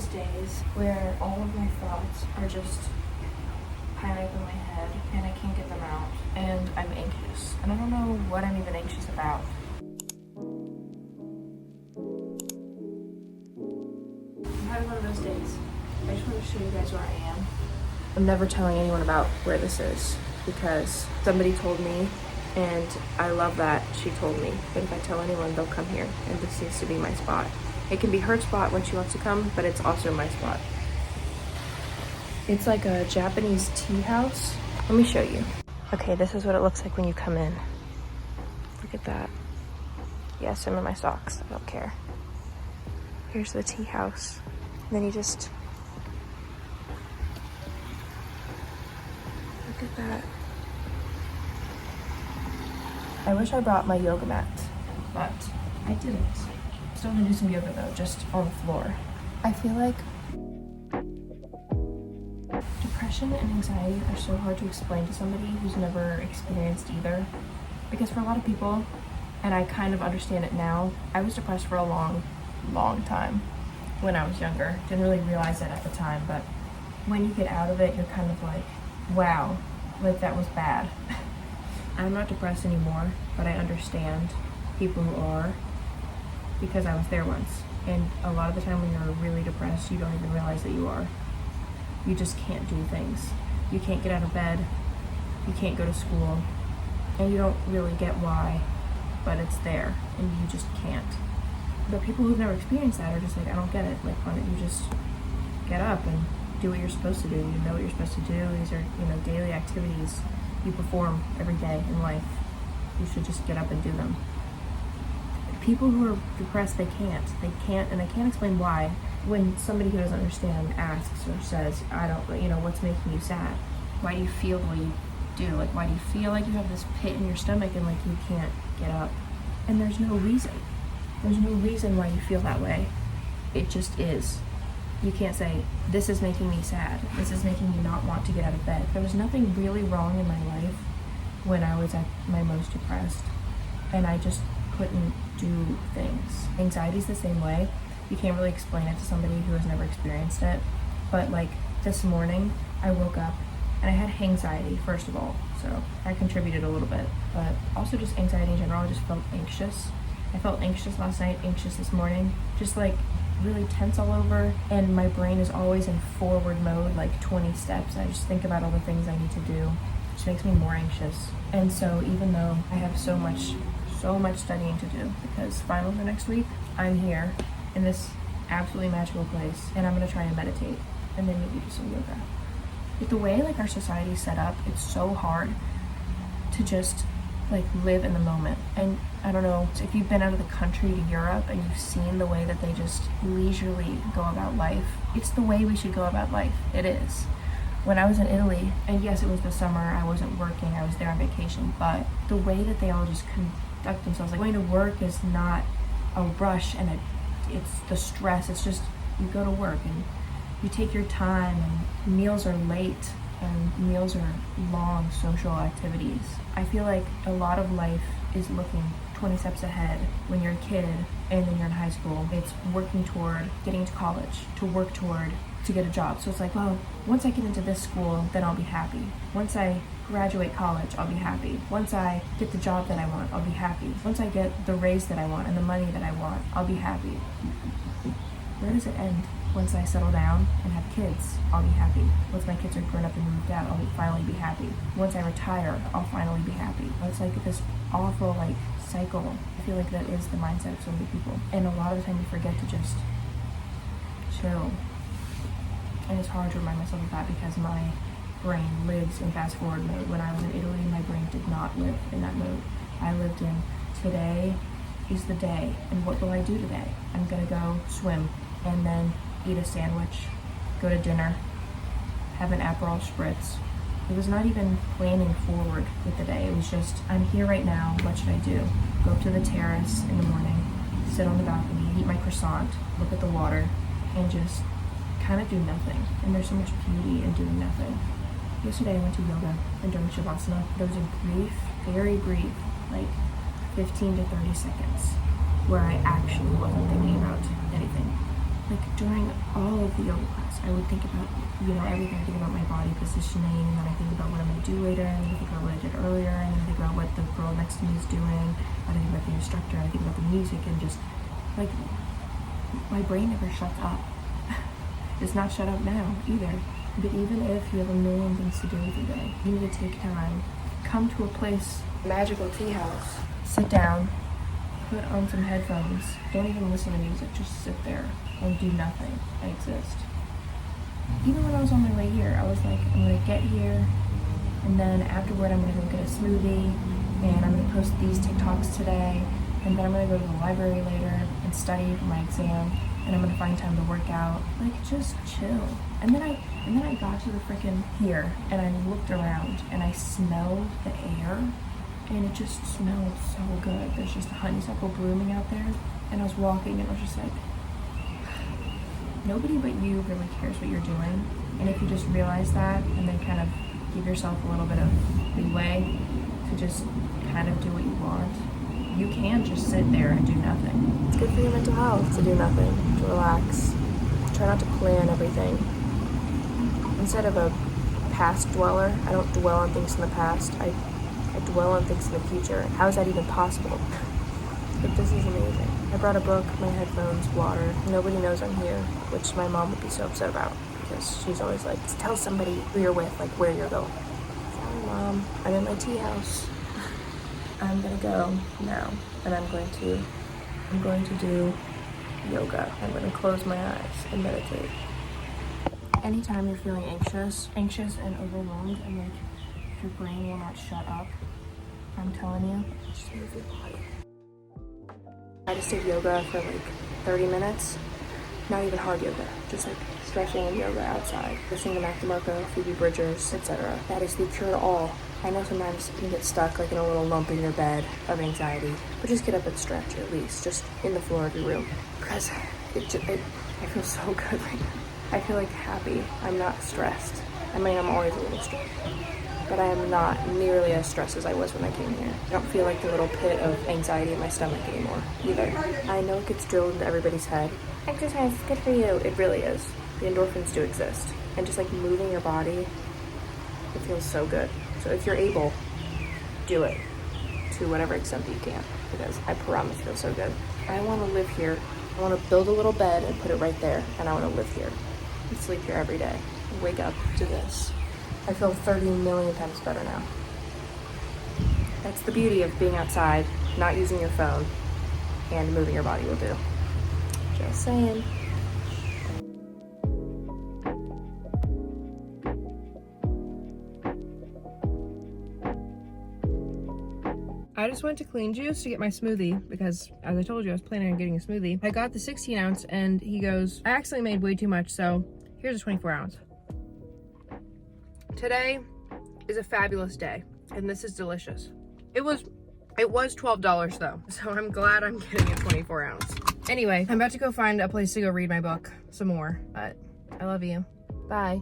those days where all of my thoughts are just piling up in my head and I can't get them out, and I'm anxious. And I don't know what I'm even anxious about. I'm having one of those days. I just want to show you guys where I am. I'm never telling anyone about where this is because somebody told me, and I love that she told me. But if I tell anyone, they'll come here, and this seems to be my spot. It can be her spot when she wants to come, but it's also my spot. It's like a Japanese tea house. Let me show you. Okay, this is what it looks like when you come in. Look at that. Yes, I'm in my socks. I don't care. Here's the tea house. And then you just... look at that. I wish I brought my yoga mat, but I didn't. Still gonna do some yoga though, just on the floor. I feel like depression and anxiety are so hard to explain to somebody who's never experienced either. Because for a lot of people, and I kind of understand it now, I was depressed for a long time when I was younger. Didn't really realize it at the time, but when you get out of it, you're kind of like, wow, like that was bad. I'm not depressed anymore, but I understand people who are, because I was there once. And a lot of the time when you're really depressed, you don't even realize that you are. You just can't do things. You can't get out of bed. You can't go to school. And you don't really get why, but it's there, and you just can't. But people who've never experienced that are just like, I don't get it. Like, why don't you just get up and do what you're supposed to do? You know what you're supposed to do. These are, daily activities you perform every day in life. You should just get up and do them. People who are depressed, they can't, and I can't explain why. When somebody who doesn't understand asks or says, I don't, what's making you sad? Why do you feel the way you do? Like, why do you feel like you have this pit in your stomach and like you can't get up? And there's no reason. There's no reason why you feel that way. It just is. You can't say, this is making me sad. This is making me not want to get out of bed. There was nothing really wrong in my life when I was at my most depressed, and I just couldn't do things. Anxiety's the same way. You can't really explain it to somebody who has never experienced it. But like this morning, I woke up and I had anxiety, first of all. So that contributed a little bit, but also just anxiety in general. I just felt anxious. I felt anxious last night, anxious this morning, just like really tense all over. And my brain is always in forward mode, like 20 steps. I just think about all the things I need to do, which makes me more anxious. And so even though I have so much studying to do, because finals are next week, I'm here in this absolutely magical place, and I'm gonna try and meditate and then maybe do some yoga. With the way like our society is set up, it's so hard to just like live in the moment. And I don't know if you've been out of the country to Europe and you've seen the way that they just leisurely go about life. It's the way we should go about life. It is. When I was in Italy, and yes, it was the summer, I wasn't working, I was there on vacation, but the way that they all just conduct themselves, like going to work is not a rush and it's the stress. It's just, you go to work and you take your time, and meals are late and meals are long social activities. I feel like a lot of life is looking 20 steps ahead when you're a kid and then you're in high school. It's working toward getting to college, to work toward, to get a job. So it's like, well, once I get into this school, then I'll be happy. Once I graduate college, I'll be happy. Once I get the job that I want, I'll be happy. Once I get the raise that I want and the money that I want, I'll be happy. Where does it end? Once I settle down and have kids, I'll be happy. Once my kids are grown up and moved out, I'll finally be happy. Once I retire, I'll finally be happy. It's like this awful cycle. I feel like that is the mindset of so many people. And a lot of the time we forget to just chill. And it's hard to remind myself of that because my brain lives in fast forward mode. When I was in Italy, my brain did not live in that mode. I lived in today is the day, and what will I do today? I'm gonna go swim and then eat a sandwich, go to dinner, have an Aperol spritz. It was not even planning forward with the day. It was just, I'm here right now, what should I do? Go up to the terrace in the morning, sit on the balcony, eat my croissant, look at the water, and just kind of do nothing. And there's so much beauty in doing nothing. Yesterday I went to yoga and during Shavasana, there was a brief, very brief, 15 to 30 seconds where I actually wasn't thinking about anything. like during all of the yoga class, I would think about, you know, everything. I think about my body positioning, and then I think about what I'm gonna do later, and then I think about what I did earlier, and then I think about what the girl next to me is doing. I think about the instructor, I think about the music, and just like my brain never shuts up. It's not shut up now either. But even if you have a million things to do every day, you need to take time, come to a place, magical tea house, sit down, put on some headphones, don't even listen to music, just sit there and do nothing and exist. Even when I was on my way here, I was like, I'm gonna get here, and then afterward I'm gonna go get a smoothie, and I'm gonna post these TikToks today, and then I'm gonna go to the library later and study for my exam, and I'm gonna find time to work out. Like, just chill. And then I got to the freaking here, and I looked around, and I smelled the air, and it just smelled so good. There's just a honeysuckle blooming out there, and I was walking, and I was just like, nobody but you really cares what you're doing. And if you just realize that, and then kind of give yourself a little bit of leeway to just kind of do what you want, you can just sit there and do nothing. It's good for your mental health to do nothing, to relax. Try not to plan everything. Instead of a past dweller, I don't dwell on things in the past. I dwell on things in the future. How is that even possible? But this is amazing. I brought a book, my headphones, water. Nobody knows I'm here, which my mom would be so upset about, because she's always like, tell somebody who you're with, like where you're going. Sorry, Mom, I'm in my tea house. I'm gonna go now, and I'm going to do yoga. I'm gonna close my eyes and meditate. Anytime you're feeling anxious and overwhelmed, and like your brain will not shut up, I'm telling you, just move your body. I just did yoga for like 30 minutes. Not even hard yoga, just like stretching and yoga outside. Listening to Mac DeMarco, Phoebe Bridgers, etc. That is the cure to all. I know sometimes you can get stuck like in a little lump in your bed of anxiety, but just get up and stretch at least, just in the floor of your room. Because I feel so good right now. I feel like happy. I'm not stressed. I mean, I'm always a little stressed, but I am not nearly as stressed as I was when I came here. I don't feel like the little pit of anxiety in my stomach anymore either. I know it gets drilled into everybody's head. Exercise is good for you. It really is. The endorphins do exist. And just like moving your body, it feels so good. So if you're able, do it to whatever extent that you can, because I promise it feels so good. I want to live here. I want to build a little bed and put it right there, and I want to live here and sleep here every day and wake up to this. I feel 30 million times better now. That's the beauty of being outside, not using your phone, and moving your body will do. Just saying. I just went to Clean Juice to get my smoothie because, as I told you, I was planning on getting a smoothie. I got the 16 ounce and he goes, I actually made way too much, so here's a 24 ounce. Today is a fabulous day and this is delicious. It was $12 though, so I'm glad I'm getting a 24 ounce. Anyway, I'm about to go find a place to go read my book some more, but I love you. Bye.